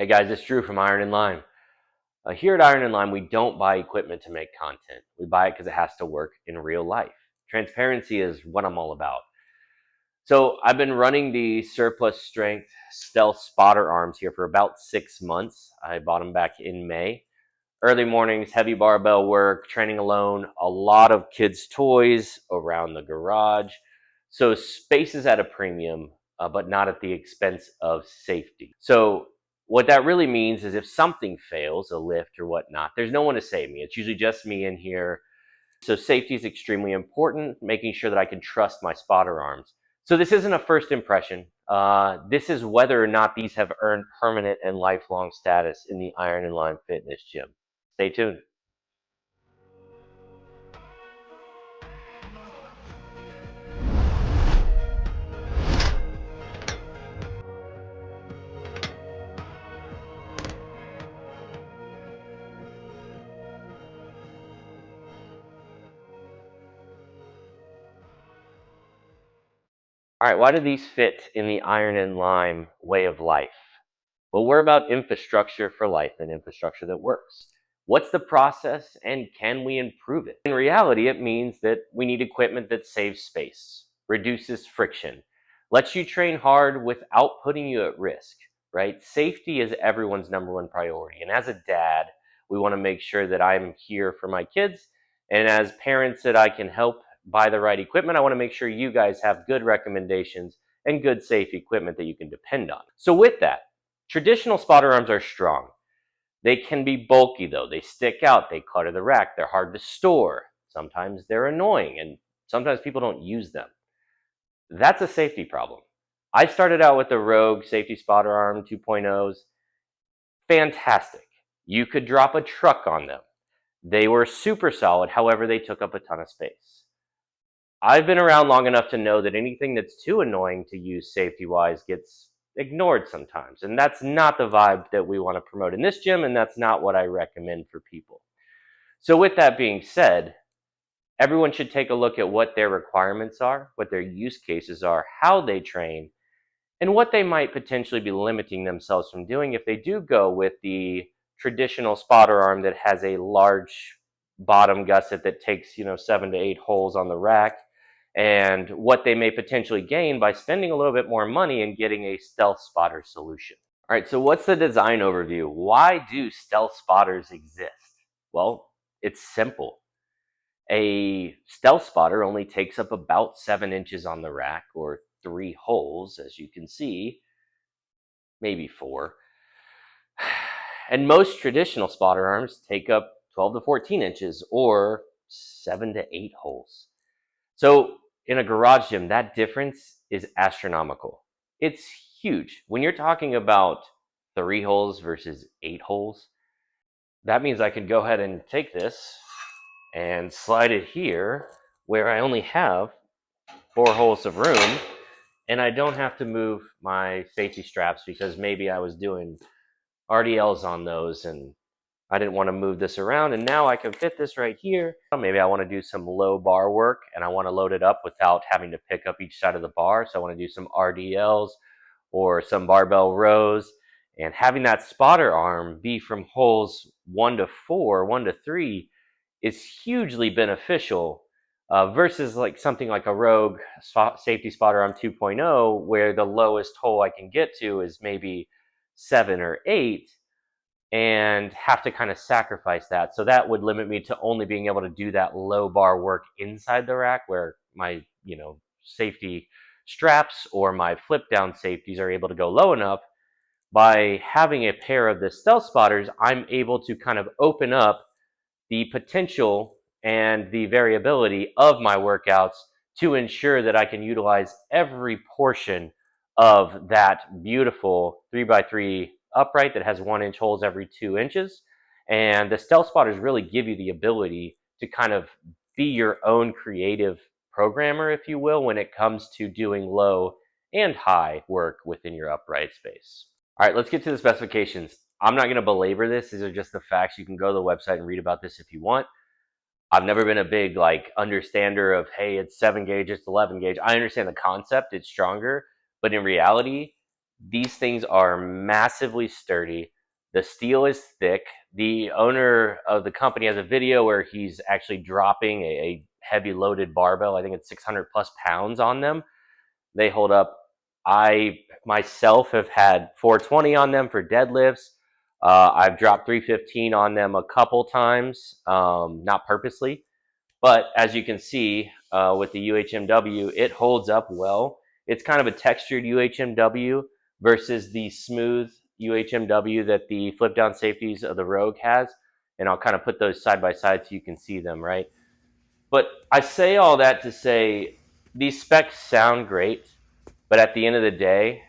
Hey guys, it's Drew from Iron and Lime. Here at Iron and Lime, we don't buy equipment to make content. We buy it because it has to work in real life. Transparency is what I'm all about. So I've been running the surplus strength stealth spotter arms here for about 6 months. I bought them back in May. Early mornings, heavy barbell work, training alone, a lot of kids' toys around the garage. So space is at a premium, but not at the expense of safety. So what that really means is if something fails, a lift or whatnot, there's no one to save me. It's usually just me in here. So safety is extremely important, making sure that I can trust my spotter arms. So this isn't a first impression. This is whether or not these have earned permanent and lifelong status in the Iron and Lime Fitness Gym. Stay tuned. All right, why do these fit in the Iron and Lime way of life? Well, we're about infrastructure for life and infrastructure that works. What's the process and can we improve it? In reality, it means that we need equipment that saves space, reduces friction, lets you train hard without putting you at risk, right? Safety is everyone's number one priority. And as a dad, we want to make sure that I'm here for my kids. And as parents, that I can help buy the right equipment. I want to make sure you guys have good recommendations and good safe equipment that you can depend on. So with that, traditional spotter arms are strong. They can be bulky though. They stick out, they clutter the rack, they're hard to store. Sometimes they're annoying and sometimes people don't use them. That's a safety problem. I started out with the Rogue Safety Spotter Arm 2.0s. Fantastic. You could drop a truck on them. They were super solid, however, they took up a ton of space. I've been around long enough to know that anything that's too annoying to use safety-wise gets ignored sometimes. And that's not the vibe that we want to promote in this gym, and that's not what I recommend for people. So with that being said, everyone should take a look at what their requirements are, what their use cases are, how they train, and what they might potentially be limiting themselves from doing if they do go with the traditional spotter arm that has a large bottom gusset that takes 7 to 8 holes on the rack, and what they may potentially gain by spending a little bit more money and getting a stealth spotter solution. All right, so what's the design overview? Why do stealth spotters exist? Well, it's simple. A stealth spotter only takes up about 7 inches on the rack, or 3 holes, as you can see, maybe 4. And most traditional spotter arms take up 12 to 14 inches, or 7 to 8 holes. So in a garage gym, that difference is astronomical. It's huge. When you're talking about 3 holes versus 8 holes, that means I could go ahead and take this and slide it here where I only have 4 holes of room, and I don't have to move my safety straps because maybe I was doing RDLs on those and I didn't want to move this around, and now I can fit this right here. Maybe I want to do some low bar work and I want to load it up without having to pick up each side of the bar. So I want to do some RDLs or some barbell rows, and having that spotter arm be from holes 1 to 4, 1 to 3 is hugely beneficial versus like something like a Rogue Safety Spotter Arm 2.0, where the lowest hole I can get to is maybe 7 or 8, and have to kind of sacrifice that. So that would limit me to only being able to do that low bar work inside the rack, where my safety straps or my flip down safeties are able to go low enough. By having a pair of the stealth spotters, I'm able to kind of open up the potential and the variability of my workouts to ensure that I can utilize every portion of that beautiful 3x3 upright that has 1 inch holes every 2 inches. And the stealth spotters really give you the ability to kind of be your own creative programmer, if you will, when it comes to doing low and high work within your upright space. All right, let's get to the specifications. I'm not going to belabor this. These are just the facts. You can go to the website and read about this if you want. I've never been a big understander of, hey, it's 7 gauge, it's 11 gauge. I understand the concept, it's stronger, but in reality, These things are massively sturdy. The steel is thick. The owner of the company has a video where he's actually dropping a heavy loaded barbell. I think it's 600 plus pounds on them. They hold up. I myself have had 420 on them for deadlifts. I've dropped 315 on them a couple times, not purposely, but as you can see with the UHMW, it holds up well. It's kind of a textured UHMW versus the smooth UHMW that the flip down safeties of the Rogue has. And I'll kind of put those side by side so you can see them, right? But I say all that to say these specs sound great, but at the end of the day,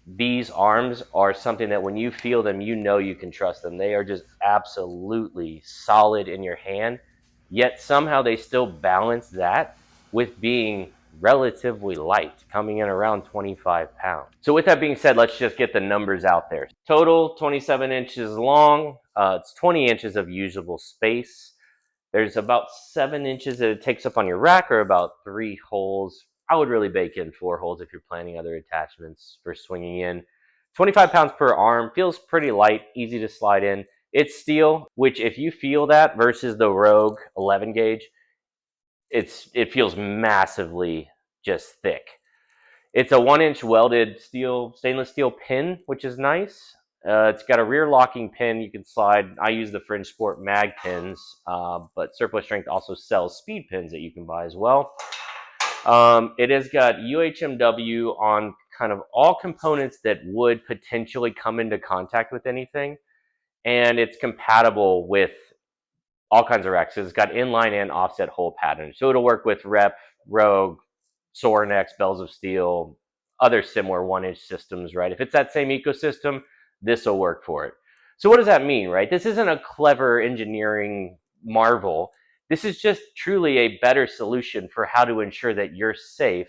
these arms are something that when you feel them, you know you can trust them. They are just absolutely solid in your hand, yet somehow they still balance that with being relatively light, coming in around 25 pounds. So with that being said, let's just get the numbers out there. Total 27 inches long. It's 20 inches of usable space. There's about 7 inches that it takes up on your rack, or about 3 holes. I would really bake in 4 holes if you're planning other attachments for swinging in. 25 pounds per arm, feels pretty light, easy to slide in. It's steel, which if you feel that versus the Rogue 11 gauge, it feels massively just thick. It's a 1-inch welded stainless steel pin, which is nice. It's got a rear locking pin you can slide. I use the Fringe Sport mag pins, but Surplus Strength also sells speed pins that you can buy as well. It has got UHMW on kind of all components that would potentially come into contact with anything, and it's compatible with all kinds of racks. It's got inline and offset hole patterns, so it'll work with Rep, Rogue, Sorinex, Bells of Steel, other similar 1-inch systems, right? If it's that same ecosystem, this will work for it. So what does that mean, right? This isn't a clever engineering marvel. This is just truly a better solution for how to ensure that you're safe.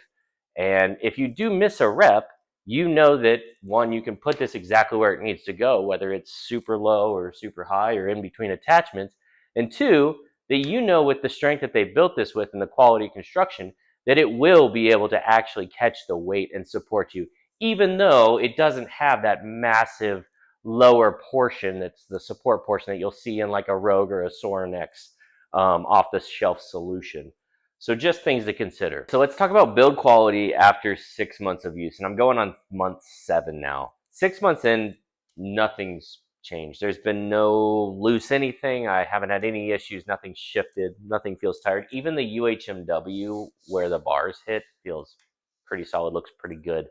And if you do miss a rep, you know that, one, you can put this exactly where it needs to go, whether it's super low or super high or in between attachments. And two, that you know with the strength that they built this with and the quality construction, that it will be able to actually catch the weight and support you, even though it doesn't have that massive lower portion that's the support portion that you'll see in like a Rogue or a Sorinex off-the-shelf solution. So just things to consider. So let's talk about build quality after 6 months of use. And I'm going on month 7 now. 6 months in, nothing's changed. There's been no loose anything. I haven't had any issues. Nothing shifted. Nothing feels tired. Even the UHMW where the bars hit feels pretty solid, looks pretty good.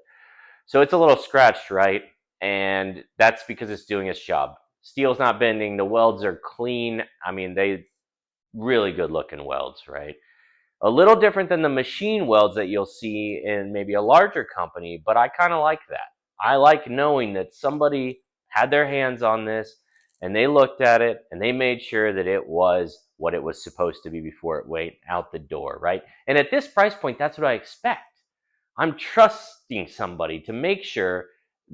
So it's a little scratched, right? And that's because it's doing its job. Steel's not bending. The welds are clean. I mean, they really good looking welds, right? A little different than the machine welds that you'll see in maybe a larger company, but I kind of like that. I like knowing that somebody had their hands on this and they looked at it and they made sure that it was what it was supposed to be before it went out the door, right? And at this price point, that's what I expect. I'm trusting somebody to make sure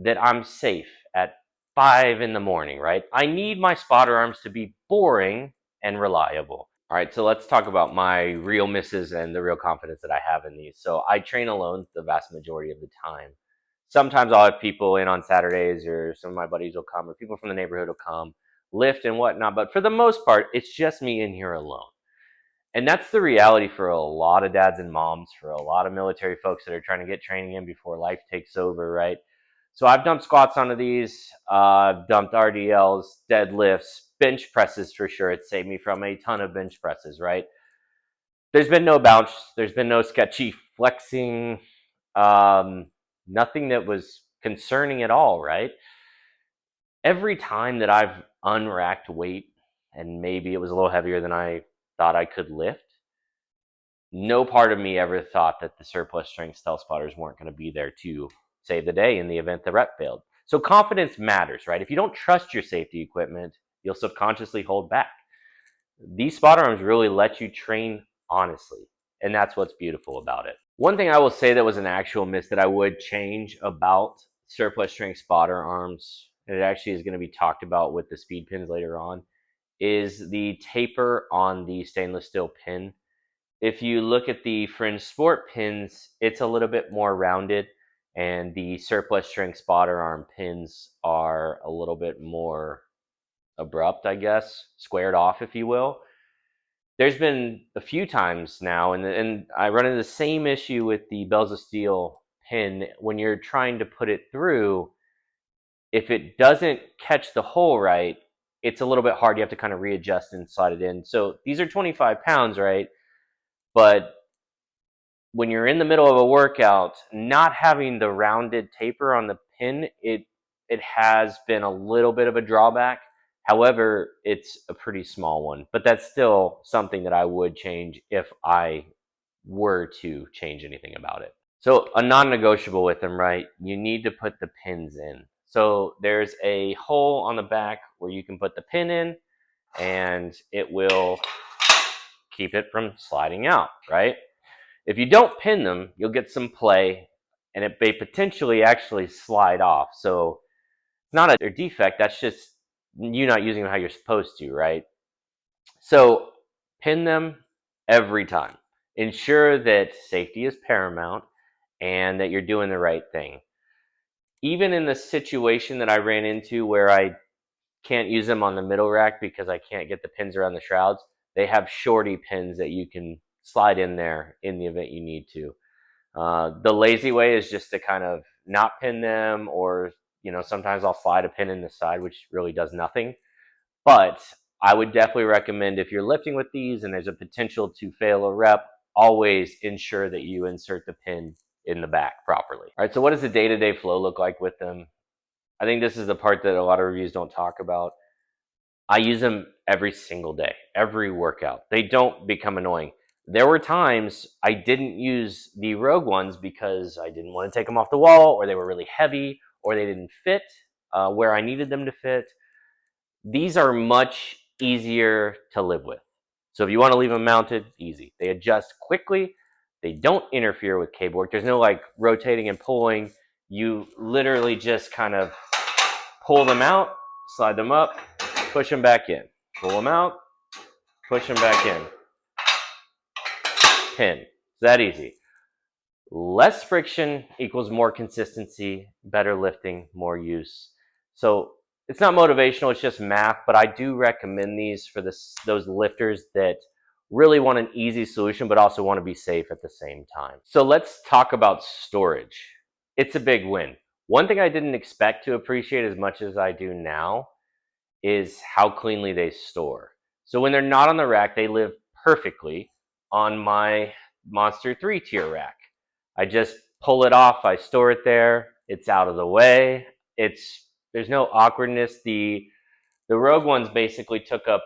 that I'm safe at 5 in the morning, right? I need my spotter arms to be boring and reliable. All right, so let's talk about my real misses and the real confidence that I have in these. So I train alone the vast majority of the time. Sometimes I'll have people in on Saturdays, or some of my buddies will come, or people from the neighborhood will come, lift and whatnot. But for the most part, it's just me in here alone. And that's the reality for a lot of dads and moms, for a lot of military folks that are trying to get training in before life takes over, right? So I've dumped squats onto these, dumped RDLs, deadlifts, bench presses for sure. It saved me from a ton of bench presses, right? There's been no bounce. There's been no sketchy flexing. Nothing that was concerning at all, right? Every time that I've unracked weight and maybe it was a little heavier than I thought I could lift, no part of me ever thought that the surplus strength stealth spotters weren't going to be there to save the day in the event the rep failed. So confidence matters, right? If you don't trust your safety equipment, you'll subconsciously hold back. These spotter arms really let you train honestly, and that's what's beautiful about it. One thing I will say that was an actual miss that I would change about surplus strength spotter arms, and it actually is going to be talked about with the speed pins later on, is the taper on the stainless steel pin. If you look at the Fringe Sport pins, it's a little bit more rounded. and the surplus strength spotter arm pins are a little bit more abrupt, I guess, squared off, if you will. There's been a few times now, and I run into the same issue with the bells of steel pin when you're trying to put it through. If it doesn't catch the hole right, it's a little bit hard. You have to kind of readjust and slide it in. So these are 25 pounds, right? But when you're in the middle of a workout, not having the rounded taper on the pin, it has been a little bit of a drawback. However, it's a pretty small one, but that's still something that I would change if I were to change anything about it. So a non-negotiable with them, right? You need to put the pins in. So there's a hole on the back where you can put the pin in, and it will keep it from sliding out, right? If you don't pin them, you'll get some play, and it may potentially actually slide off. So it's not a defect, that's just you not using them how you're supposed to, right? So pin them every time. Ensure that safety is paramount and that you're doing the right thing. Even in the situation that I ran into where I can't use them on the middle rack because I can't get the pins around the shrouds, they have shorty pins that you can slide in there in the event you need to. The lazy way is just to kind of not pin them, or sometimes I'll slide a pin in the side, which really does nothing. But I would definitely recommend, if you're lifting with these and there's a potential to fail a rep, always ensure that you insert the pin in the back properly. All right, so what does the day-to-day flow look like with them? I think this is the part that a lot of reviews don't talk about. I use them every single day, every workout. They don't become annoying. There were times I didn't use the Rogue ones because I didn't want to take them off the wall, or they were really heavy, or they didn't fit where I needed them to fit. These are much easier to live with. So if you want to leave them mounted, easy. They adjust quickly. They don't interfere with cable work. There's no like rotating and pulling. You literally just kind of pull them out, slide them up, push them back in. Pull them out, push them back in. Pin. It's that easy. Less friction equals more consistency, better lifting, more use. So it's not motivational, it's just math, but I do recommend these for those lifters that really want an easy solution, but also want to be safe at the same time. So let's talk about storage. It's a big win. One thing I didn't expect to appreciate as much as I do now is how cleanly they store. So when they're not on the rack, they live perfectly on my Monster 3 tier rack. I just pull it off, I store it there, it's out of the way. There's no awkwardness. The Rogue ones basically took up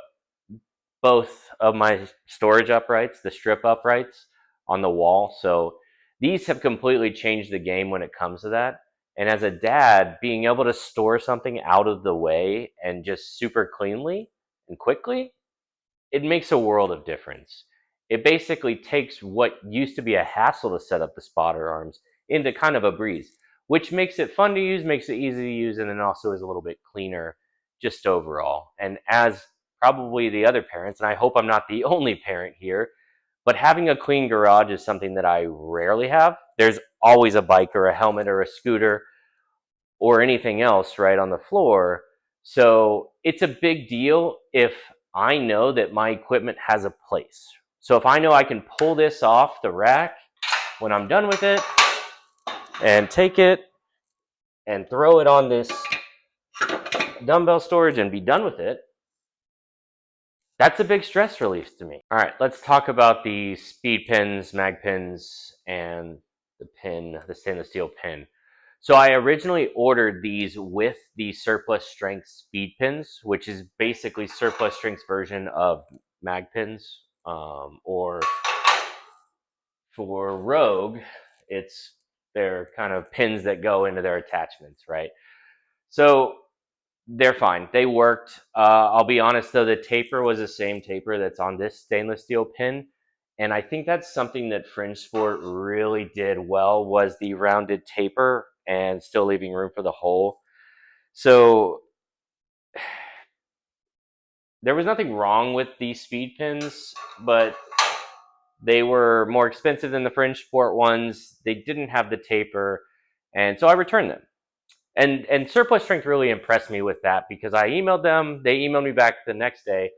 both of my storage uprights, the strip uprights on the wall. So these have completely changed the game when it comes to that. And as a dad, being able to store something out of the way and just super cleanly and quickly, it makes a world of difference. It basically takes what used to be a hassle to set up the spotter arms into kind of a breeze, which makes it fun to use, makes it easy to use, and then also is a little bit cleaner just overall. And as probably the other parents, and I hope I'm not the only parent here, but having a clean garage is something that I rarely have. There's always a bike or a helmet or a scooter or anything else right on the floor. So it's a big deal if I know that my equipment has a place. So if I know I can pull this off the rack when I'm done with it and take it and throw it on this dumbbell storage and be done with it, that's a big stress relief to me. All right, let's talk about the speed pins, mag pins, and the stainless steel pin. So I originally ordered these with the surplus strength speed pins, which is basically surplus strength's version of mag pins, or for Rogue, it's their kind of pins that go into their attachments, right? So they're fine. They worked. I'll be honest though, the taper was the same taper that's on this stainless steel pin. And I think that's something that Fringe Sport really did well, was the rounded taper and still leaving room for the hole. So there was nothing wrong with these speed pins, but they were more expensive than the Fringe Sport ones. They didn't have the taper. And so I returned them. And Surplus Strength really impressed me with that because I emailed them. They emailed me back the next day.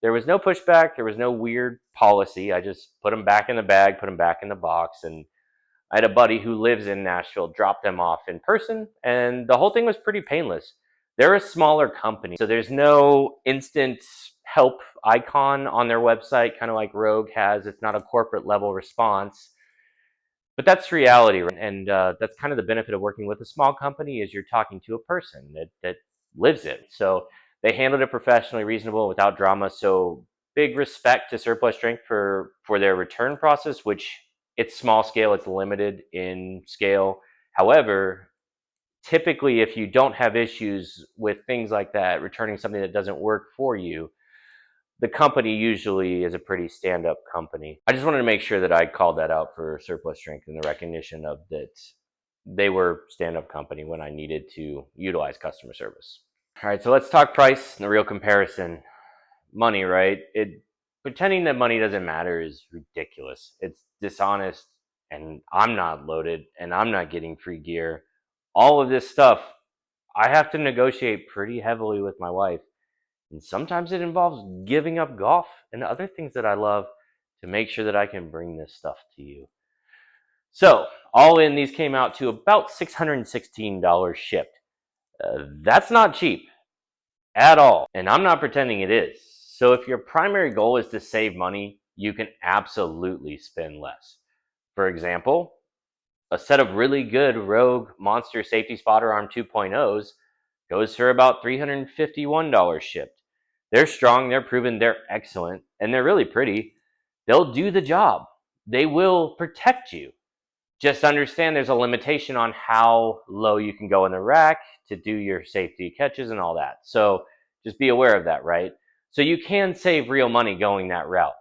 There was no pushback. There was no weird policy. I just put them back in the bag, put them back in the box, and I had a buddy who lives in Nashville drop them off in person, and the whole thing was pretty painless. They're a smaller company, so there's no instant help icon on their website, kind of like Rogue has. It's not a corporate level response. But that's reality, right? And that's kind of the benefit of working with a small company is you're talking to a person that lives it. So they handled it professionally, reasonable, without drama. So big respect to Surplus Strength for their return process, which it's small scale, it's limited in scale. However, typically, if you don't have issues with things like that, returning something that doesn't work for you, the company usually is a pretty stand-up company. I just wanted to make sure that I called that out for Surplus Strength and the recognition of that they were stand-up company when I needed to utilize customer service. All right, so let's talk price and the real comparison. Money, right? Pretending that money doesn't matter is ridiculous. It's dishonest, and I'm not loaded, and I'm not getting free gear. All of this stuff, I have to negotiate pretty heavily with my wife. And sometimes it involves giving up golf and other things that I love to make sure that I can bring this stuff to you. So, all in, these came out to about $616 shipped. That's not cheap at all, and I'm not pretending it is. So, if your primary goal is to save money, you can absolutely spend less. For example, a set of really good Rogue Monster Safety Spotter Arm 2.0s goes for about $351 shipped. They're strong, they're proven, they're excellent, and they're really pretty. They'll do the job. They will protect you. Just understand there's a limitation on how low you can go in the rack to do your safety catches and all that. So just be aware of that, right? So you can save real money going that route.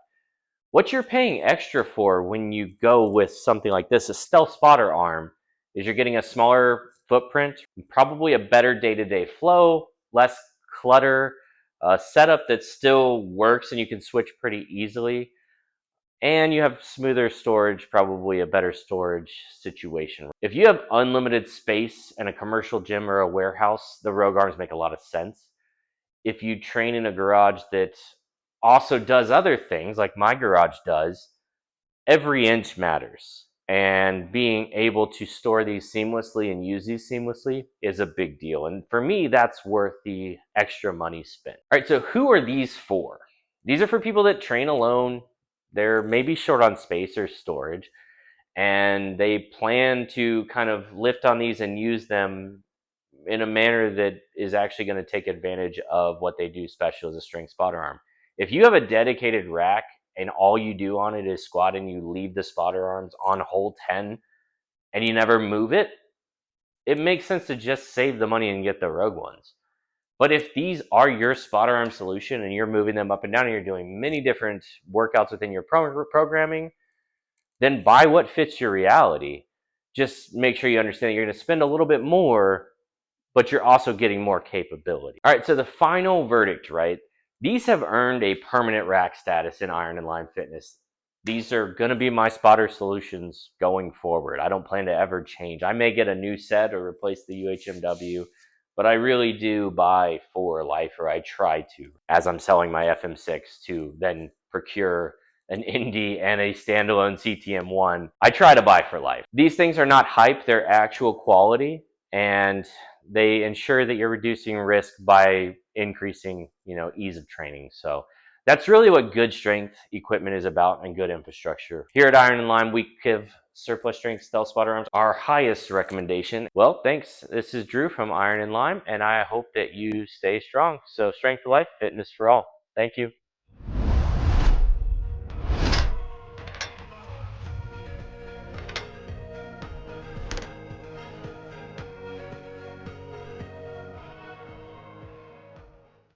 What you're paying extra for when you go with something like this, a stealth spotter arm, is you're getting a smaller footprint, probably a better day-to-day flow, less clutter, a setup that still works and you can switch pretty easily, and you have smoother storage, probably a better storage situation. If you have unlimited space in a commercial gym or a warehouse, the Rogue arms make a lot of sense. If you train in a garage that also does other things like my garage does, every inch matters. And being able to store these seamlessly and use these seamlessly is a big deal. And for me, that's worth the extra money spent. All right, so who are these for? These are for people that train alone. They're maybe short on space or storage, and they plan to kind of lift on these and use them in a manner that is actually going to take advantage of what they do special as a strength spotter arm. If you have a dedicated rack and all you do on it is squat and you leave the spotter arms on hole 10 and you never move it, it makes sense to just save the money and get the Rogue ones. But if these are your spotter arm solution and you're moving them up and down and you're doing many different workouts within your programming, then buy what fits your reality. Just make sure you understand that you're going to spend a little bit more, but you're also getting more capability. All right, so the final verdict, right? These have earned a permanent rack status in Iron and Lime Fitness. These are going to be my spotter solutions going forward. I don't plan to ever change. I may get a new set or replace the UHMW, but I really do buy for life, or I try to, as I'm selling my FM6 to then procure an Indy and a standalone CTM1. I try to buy for life. These things are not hype, they're actual quality, and they ensure that you're reducing risk by increasing, ease of training. So that's really what good strength equipment is about, and good infrastructure. Here at Iron and Lime, we give Surplus Strength Stealth Spotter arms our highest recommendation. Well, thanks. This is Drew from Iron and Lime, and I hope that you stay strong. So strength for life, fitness for all. Thank you.